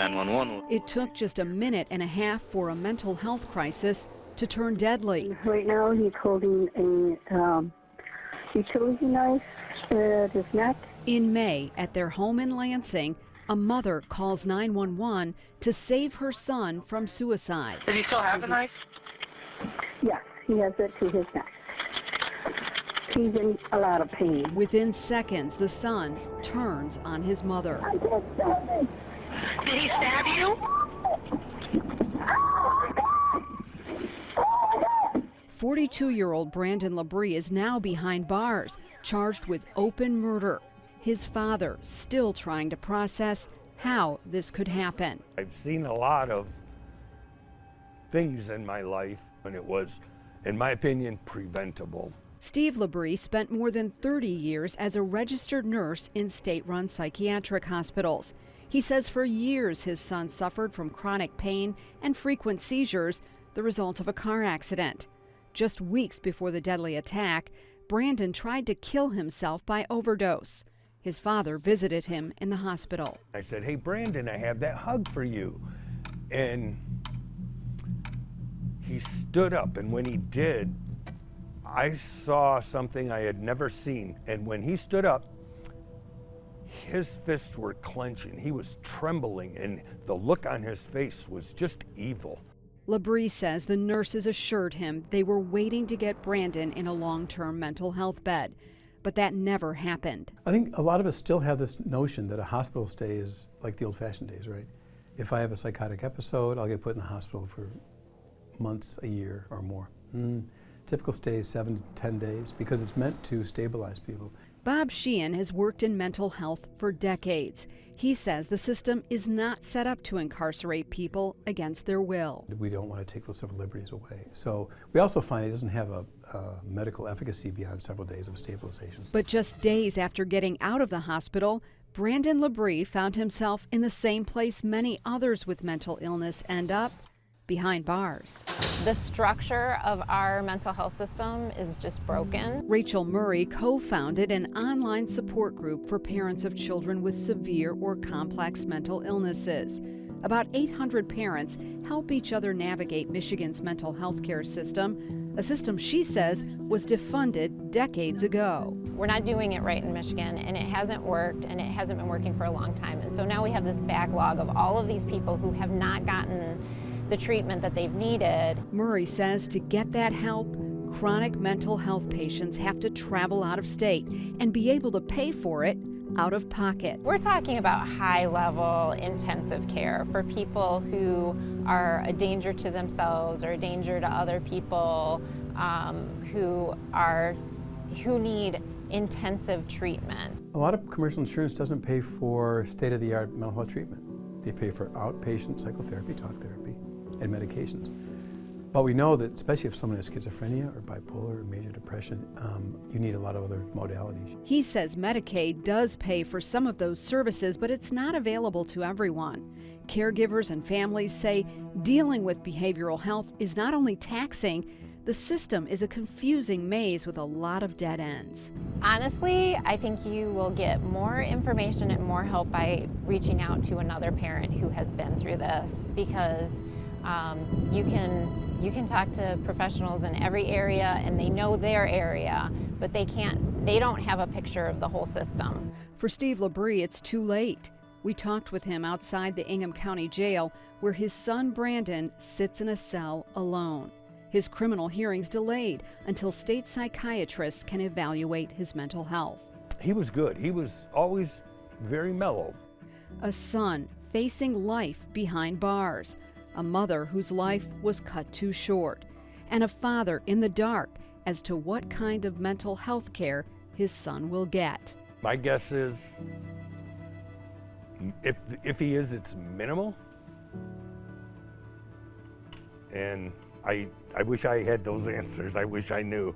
911. It took just a minute and a half for a mental health crisis to turn deadly. Right now he's holding a utility knife at his neck. In May, at their home in Lansing, a mother calls 911 to save her son from suicide. Does he still have the knife? Yes, he has it to his neck. He's in a lot of pain. Within seconds, the son turns on his mother. I can't stop it. Did he stab you? 42-year-old Brandon Labrie is now behind bars, charged with open murder. His father still trying to process how this could happen. I've seen a lot of things in my life, and it was, in my opinion, preventable. Steve Labrie spent more than 30 years as a registered nurse in state-run psychiatric hospitals. He says for years his son suffered from chronic pain and frequent seizures, the result of a car accident. Just weeks before the deadly attack, Brandon tried to kill himself by overdose. His father visited him in the hospital. I said, "Hey, Brandon, I have that hug for you." And he stood up, and when he did, I saw something I had never seen. And when he stood up, his fists were clenching. He was trembling, and the look on his face was just evil. Labrie says the nurses assured him they were waiting to get Brandon in a long-term mental health bed, but that never happened. I think a lot of us still have this notion that a hospital stay is like the old-fashioned days, right? If I have a psychotic episode, I'll get put in the hospital for months, a year, or more. Typical stay is 7 to 10 days because it's meant to stabilize people. Bob Sheehan has worked in mental health for decades. He says the system is not set up to incarcerate people against their will. We don't want to take those civil liberties away. So we also find it doesn't have a medical efficacy beyond several days of stabilization. But just days after getting out of the hospital, Brandon Labrie found himself in the same place many others with mental illness end up, behind bars. The structure of our mental health system is just broken. Rachel Murray co-founded an online support group for parents of children with severe or complex mental illnesses. About 800 parents help each other navigate Michigan's mental health care system, a system she says was defunded decades ago. We're not doing it right in Michigan, and it hasn't worked, and it hasn't been working for a long time. And so now we have this backlog of all of these people who have not gotten the treatment that they've needed. Murray says to get that help, chronic mental health patients have to travel out of state and be able to pay for it out of pocket. We're talking about high-level intensive care for people who are a danger to themselves or a danger to other people, who need intensive treatment. A lot of commercial insurance doesn't pay for state-of-the-art mental health treatment. They pay for outpatient psychotherapy, talk therapy, and medications. But we know that especially if someone has schizophrenia or bipolar or major depression, you need a lot of other modalities. He says Medicaid does pay for some of those services, but it's not available to everyone. Caregivers and families say dealing with behavioral health is not only taxing, the system is a confusing maze with a lot of dead ends. Honestly, I think you will get more information and more help by reaching out to another parent who has been through this, because you can talk to professionals in every area and they know their area, but they don't have a picture of the whole system. For Steve Labrie, it's too late. We talked with him outside the Ingham County Jail, where his son Brandon sits in a cell alone. His criminal hearings delayed until state psychiatrists can evaluate his mental health. He was good. He was always very mellow. A son facing life behind bars, a mother whose life was cut too short, and a father in the dark as to what kind of mental health care his son will get. My guess is, if he is, it's minimal. And I wish I had those answers. I wish I knew.